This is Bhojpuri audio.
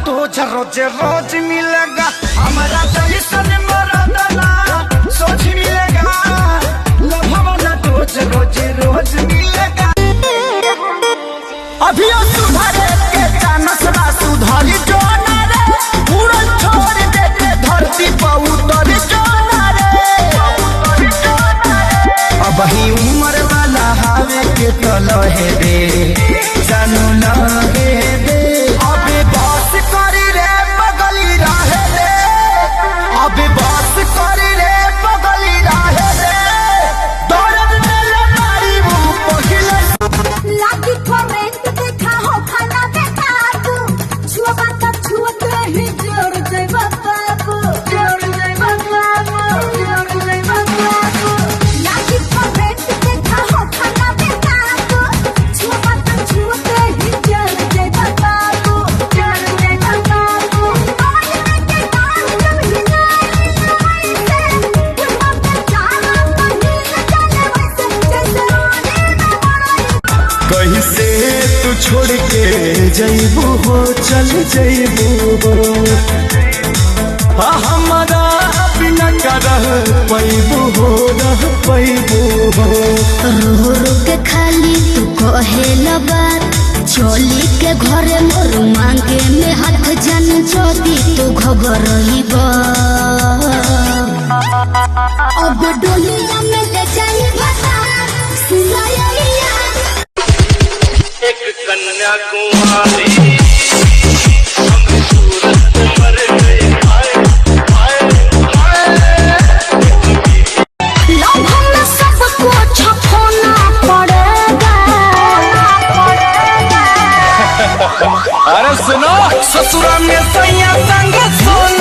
तो रोज रोज मिलेगा हमारा जैसन मरदना सोच मिलेगा लभवाला तो रोज रोज मिलेगा। अभी सुधारे के चानस ना सुधारी जो ना रे उड़न छोड़ दे के धरती पर उतर जो ना रे अब ही उम्र वाला हावे के तलहे दे जानू लगे दे अबे बस करी रे बगली रहे दे अबे बस करी रे बगली रहे दे दर्द मेरे मारी वो पहिले लागी करेंट देखा हो खाना बेटा तू छुआ बात छुअते ही जोर जय बाबू जोर जय बाबू जोर जय बाबू लागी करेंट देखा हो खाना बेटा तू छुआ बात छुअते ही जोर जय बाबू जोर जय बाबू आज में के डाल जब हिलाई से तुम पे जाना नहीं जाने वैसे जैसे रोने में बड़ा कहीं से तू छोड़ के जइबू हो चल जइबू हो हमारा बिना रह पैबू हो रह पैबू हो रो रो के खाली तू कहेला बात चली के घरे मोर मांगे में हाथ जन जोदी तू घबरइब अब डोलिया में ले जाई बता सुनाया एक कन्याकुमारी हम सूरत मर गए हाय हाय हाय लव में सबको छपना पड़ेगा अरे सुनो ससुरा में सैया संग सोना